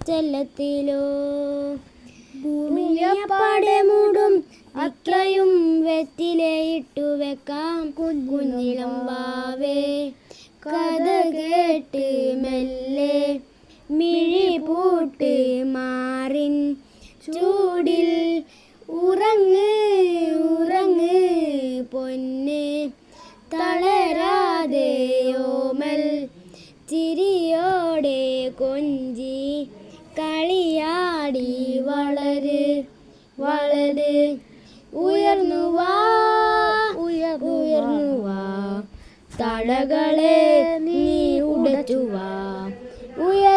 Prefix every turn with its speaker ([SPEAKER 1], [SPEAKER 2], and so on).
[SPEAKER 1] പച്ചല്ലത്തിലോ ഭൂമിയപ്പാടെ മൂടും അത്രയും വെറ്റിലയിട്ടു വെക്കാം കുഞ്ഞിളം വാവേ കഥ കേട്ട് മെല്ലെ മിഴി പൂട്ട് മാറിൻ ചൂടിൽ ഉറങ്ങ് ഉറങ്ങ് പൊന്നെ തളരാതെയോമൽ ചിരിയോടെ കൊഞ്ചി കളിയാടി വളര് വളര് ഉയർന്നുവാ ഉയർന്നുവാ തടകളെ നീ ഉടച്ചുവാ ഉയർ